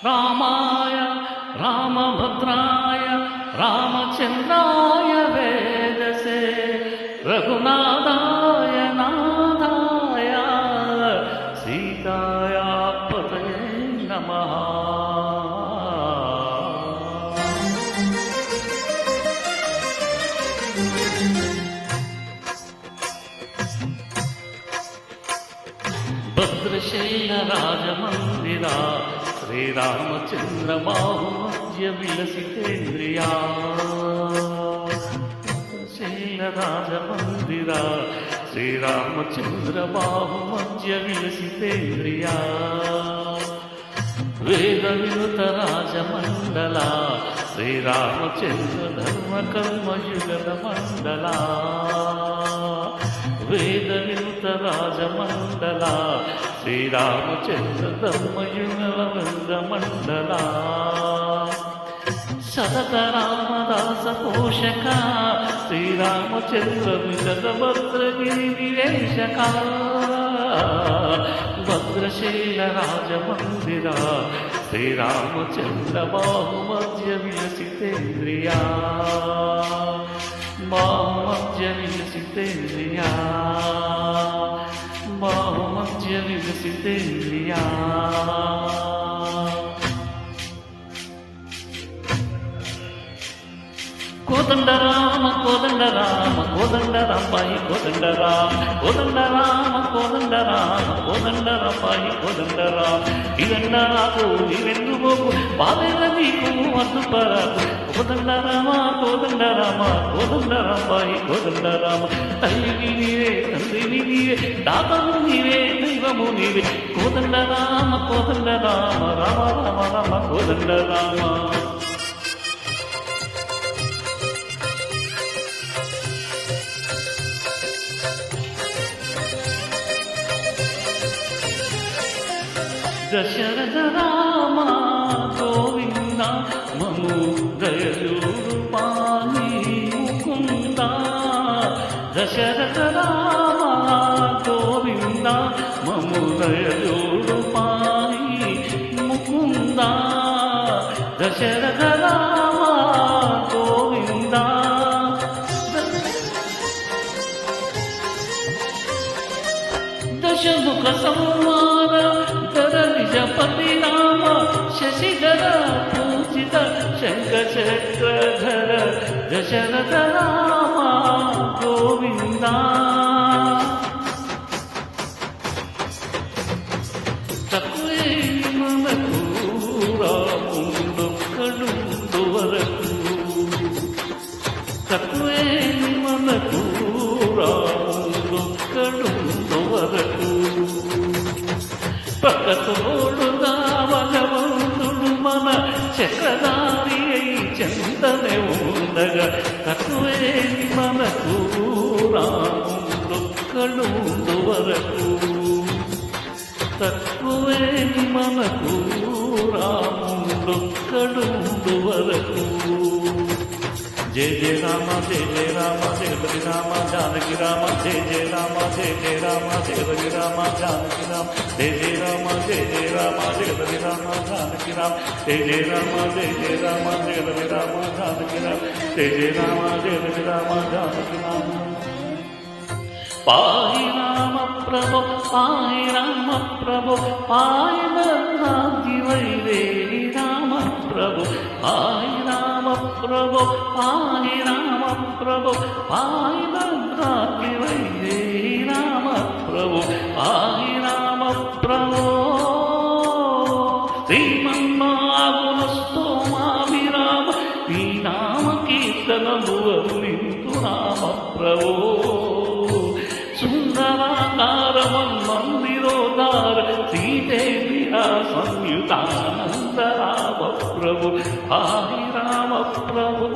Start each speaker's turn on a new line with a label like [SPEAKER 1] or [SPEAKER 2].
[SPEAKER 1] రామాయ రామభద్రాయ రామచంద్రాయ వేదసే రఘునాథాయ నాథాయ సీతాయ పతయే నమః. భద్రశైల రాజమందిరా శ్రీరామచంద్ర బాహుమధ్య విలసితేంద్రియా. భద్రశైల రాజమందిరా శ్రీరామచంద్ర బాహుమధ్య విలసితేంద్రియా. వేద వినుత రాజమండల శ్రీరామచంద్ర ధర్మ కర్మయుగల మండల. వేద వినుత రాజమండల శ్రీరామచంద్ర ధర్మయుగల మండల. సతత రామదాస పోషక శ్రీరామచంద్ర విశద భద్రగిరి నివేశక. భద్రశైల రాజమందిరా శ్రీరామచంద్ర బాహుమధ్య విలసితేంద్రియా. బాహుమధ్య విలసితేంద్రియా. బాహుమధ్య విలసితేంద్రియా. కోదండ రామ కోదండ రామ కోదండ రాంబాయి కోదండ రామ కోదండ రామ కోదండ రామ కోదండ రాంబాయి కోదండ రామ. ఇదండ నాకు ఇవెందు పోకు బాధల నీకు అద్దుపరాకు. కోదండ రామ కోదండ రామ కోదండ రాంబాయి కోదండ రామ. తల్లిని నీవే తండ్రిని నీవే దాతము నీవే దైవము నీవే. కోదండ రామ కోదండ రామ రామ రామ రామ కోదండ రామ. దశరథ రామ గోవింద మము దయచూడు పాని ముకుంద. దశరథ రామ గోవింద మము దయచూడు పాని ముకుంద. దశరథ రామ గోవింద. దశముఖ సంహార నిజపతి రామ శశిధర పూజిత శంఖచక్రధర. దశరథ రామ గోవింద. తక్కువే మనకు రాముండొక్కడు వరకు. తక్కువే మనకు రాముండొక్కడు వరకు. పక్కతోడుగా భగవంతుడు మన చక్రధారి అయి చెంతనే ఉండగా. తక్కువేని మనకు రాముడొక్కడు వరకు. తక్కువేని మనకు రాముడొక్కడు వరకు. జయ జయ రామ జయ జయ రామ జగపతి రామ జానకి రామ. జయ జయ రామ జయ జయ రామ జగపతి రామ జానకి రామ. జయ జయ రామ జయ జయ రామ జగపతి రామ జానకి రామ. జయ జయ రామ జయ జయ రామ జగపతి రామ జానకి రామ. జయ జయ రామ జగపతి రామ జానకి రామ. పాయి రామ ప్రభు పాయి రామ ప్రభు పాయి భద్రాద్రి వైదేహి రామ ప్రభు. పాయి రామ ప్రభు పాయి రామ ప్రభు పాయి భద్రాద్రి వైదేహి రామ ప్రభు. పాయి రామ ప్రభు శ్రీమన్నాగునస్తో మావిరామ. ఈ నామ కీర్తనము వర్ణింతు రామ ప్రభు. సుందరాకారమందిరోదార శ్రీదేవియా సంయుతానంద రామ ప్రభు. పాయి రామ ప్రభు.